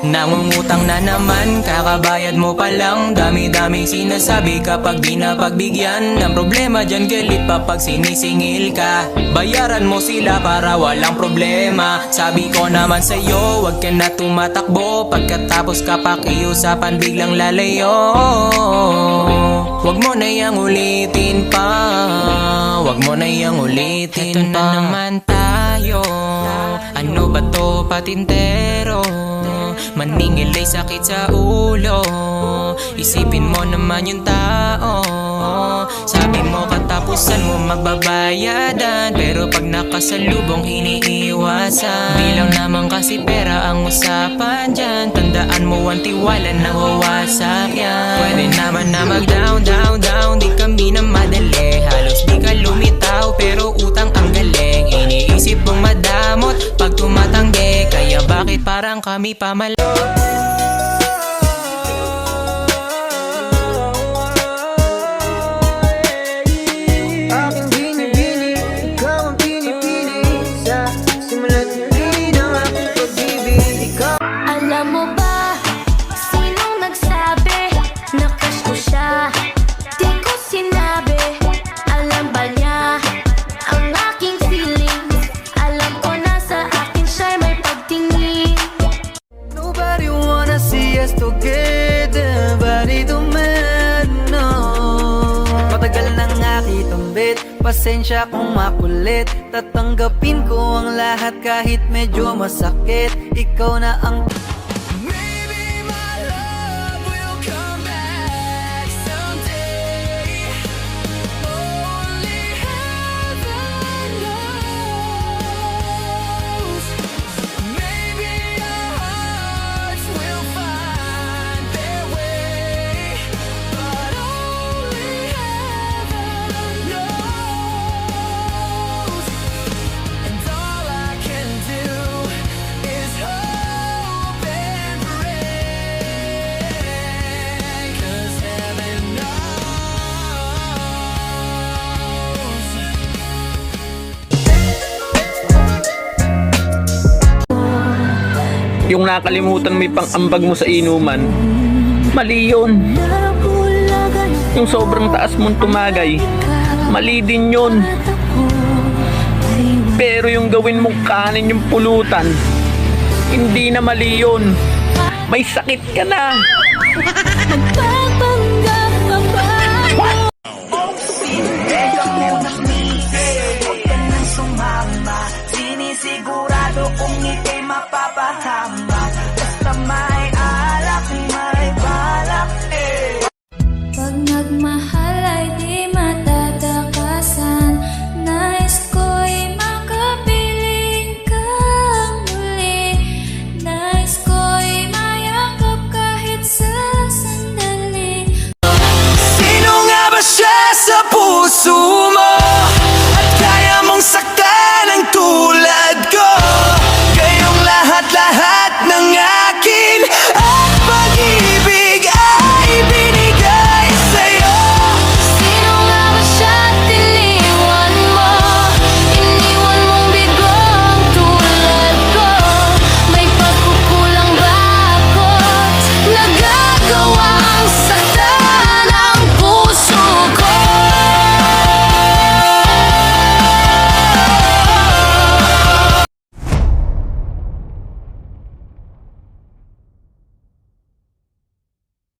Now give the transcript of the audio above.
Nangungutang na naman, kakabayad mo pa lang. Dami-daming sinasabi kapag di na pagbigyan. Ang problema dyan galit pa pag sinisingil ka. Bayaran mo sila para walang problema. Sabi ko naman sa'yo, wag ka na tumatakbo. Pagkatapos ka pakiusapan, biglang lalayo. Wag mo na yang ulitin pa. Wag mo na yang ulitin pa. Ito na naman tayo. Ano ba to, patintero? Maningil ay sakit sa ulo. Isipin mo naman yung tao. Sabi mo katapusan mo magbabayadan, pero pag nakasalubong iniiwasan. Bilang naman kasi pera ang usapan dyan. Tandaan mo ang tiwala na wawasak yan. Pwede naman na mag-down, down, down. Di kami na madali. Halos di ka lumitaw pero utang ang galing. Iniisip mong madamot pag tumatanggi. Kaya bakit parang kami pamalo? Aking binibini, ikaw ang pinipili. Sa simula't huli ng aking pag-ibig, ikaw. Alam mo ba, sinong nagsabi na crush ko siya? Di ko sinabi, alam ba niya ang aking feelings? Alam ko na sa akin siya'y may pagtingin. Nobody wanna see us together, body to man, no. Matagal nang nakitambit, pasensya kung makulit. Tatanggapin ko ang lahat kahit medyo masakit. Ikaw na ang maybe my love will come back someday. Only heaven knows. Maybe our hearts will find their way, but only heaven knows. And all I can do is hope and pray, 'cause heaven knows. Yung nakalimutan mo yung pang-ambag mo sa inuman, mali yun. Yung sobrang taas mong tumagay, mali din yun. Pero yung gawin mong kanin yung pulutan, hindi na mali yun. May sakit ka na. Magpapanggap pa ba? Huwag ka nang sumama, sinisigurado kung ika'y mapapahama. Basta may